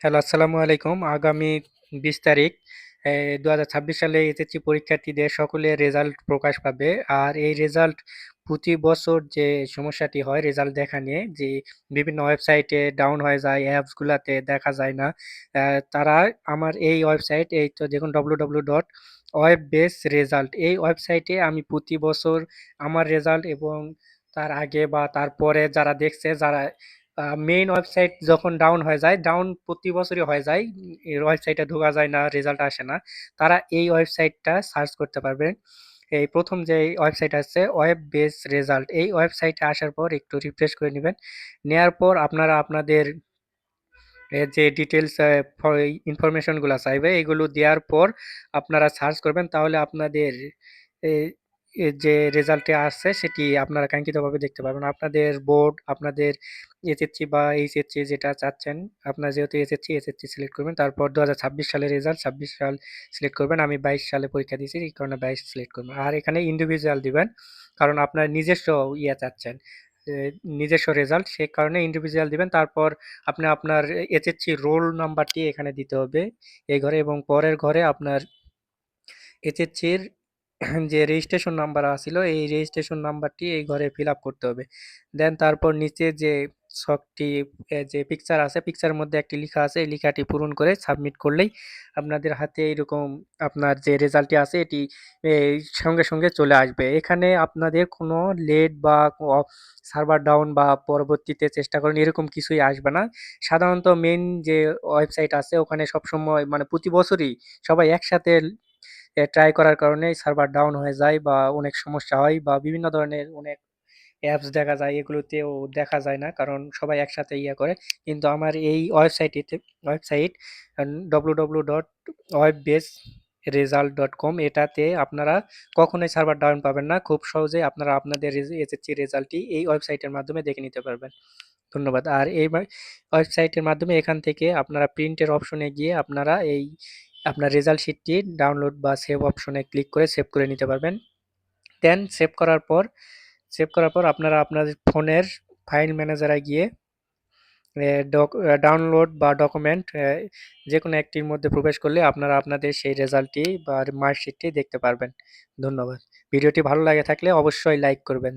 Hello, আসসালামু আলাইকুম। আগামী ২০ তারিখ ২০২৬ সালে এসএসসি পরীক্ষার্থীদের সকলের রেজাল্ট প্রকাশ পাবে। আর এই রেজাল্ট প্রতি বছর যে সমস্যাটি হয় রেজাল্ট দেখা নিয়ে যে বিভিন্ন ওয়েবসাইটে ডাউন হয়ে যায়, অ্যাপসগুলাতে দেখা যায় না। তারা আমার এই ওয়েবসাইট এই তো দেখুন www. ওয়েব বেস রেজাল্ট এই ওয়েবসাইটে আমি প্রতি বছর আমার রেজাল্ট এবং তার আগে বা তারপরে যারা দেখছে যারা মেইন ওয়েবসাইট যখন ডাউন হয়ে যায়, ডাউন প্রতি বছরই হয়ে যায়, এই ওয়েবসাইটে ঢোকা যায় না, রেজাল্ট আসে না, তারা এই ওয়েবসাইটটা সার্চ করতে পারবে। এই প্রথম যে ওয়েবসাইট আছে ওয়েব বেস রেজাল্ট, এই ওয়েবসাইটে আসার পর একটু রিফ্রেশ করে নেবেন। নেওয়ার পর আপনারা আপনাদের যে ডিটেলস ইনফরমেশনগুলো চাইবে এগুলো দেওয়ার পর আপনারা সার্চ করবেন, তাহলে আপনাদের এ, যে রেজাল্টে আসছে সেটি আপনারা কাঙ্ক্ষিতভাবে দেখতে পারবেন। আপনাদের বোর্ড, আপনাদের এসএসসি বা এইচএসসি যেটা চাচ্ছেন, আপনার যেহেতু এসএসসি সিলেক্ট করবেন, তারপর 2026 সালের রেজাল্ট 26 সাল সিলেক্ট করবেন। আমি 22 সালে পরীক্ষা দিয়েছি, এই কারণে 22 সিলেক্ট করবেন। আর এখানে ইন্ডিভিজুয়াল দিবেন, কারণ আপনার নিজস্ব ইয়ে চাচ্ছেন, এ, নিজস্ব রেজাল্ট, সে কারণে ইন্ডিভিজুয়াল দিবেন। তারপর আপনি আপনার এসএসসি রোল নাম্বারটি এখানে দিতে হবে এই ঘরে, এবং পরের ঘরে আপনার এসএসসির যে রেজিস্ট্রেশন নাম্বার আছিল এই রেজিস্ট্রেশন নাম্বারটি এই ঘরে ফিল আপ করতে হবে। দেন তারপর নিচে যে ছকটি যে পিকচার আছে, পিকচারের মধ্যে একটি লেখা আছে, এই লেখাটি পূরণ করে সাবমিট করলেই আপনাদের হাতে এরকম আপনার যে রেজাল্টটি আছে এটি এই সঙ্গে সঙ্গে চলে আসবে। এখানে আপনাদের কোনো লেট বা সার্ভার ডাউন বা পরবর্তীতে চেষ্টা করেন এরকম কিছুই আসবে না। সাধারণত মেইন যে ওয়েবসাইট আছে ওখানে সবসময় মানে প্রতি বছরই সবাই একসাথে ট্রাই করার কারণে সার্ভার ডাউন হয়ে যায় বা অনেক সমস্যা হয় বা বিভিন্ন ধরনের অনেক অ্যাপস দেখা যায়, এগুলোতেও দেখা যায় না কারণ সবাই একসাথে ইয়ে করে। কিন্তু আমার এই ওয়েবসাইট www.webbaseresult.com, এটাতে আপনারা কখনোই সার্ভার ডাউন পাবেন না। খুব সহজেই আপনারা আপনাদের এসএসসি রেজাল্টটি এই ওয়েবসাইটের মাধ্যমে দেখে নিতে পারবেন। ধন্যবাদ। আর এই ওয়েবসাইটের মাধ্যমে এখান থেকে আপনারা প্রিন্টের অপশনে গিয়ে আপনারা এই আপনার রেজাল্ট শিটটি ডাউনলোড বা সেভ অপশনে ক্লিক করে সেভ করে নিতে পারবেন। দেন সেভ করার পর আপনারা আপনাদের ফোনের ফাইল ম্যানেজারে গিয়ে ডাউনলোড বা ডকুমেন্ট যে কোনো একটির মধ্যে প্রবেশ করলে আপনারা আপনাদের সেই রেজাল্টটি বা মার্কশিটটি দেখতে পারবেন। ধন্যবাদ। ভিডিওটি ভালো লাগে থাকলে অবশ্যই লাইক করবেন।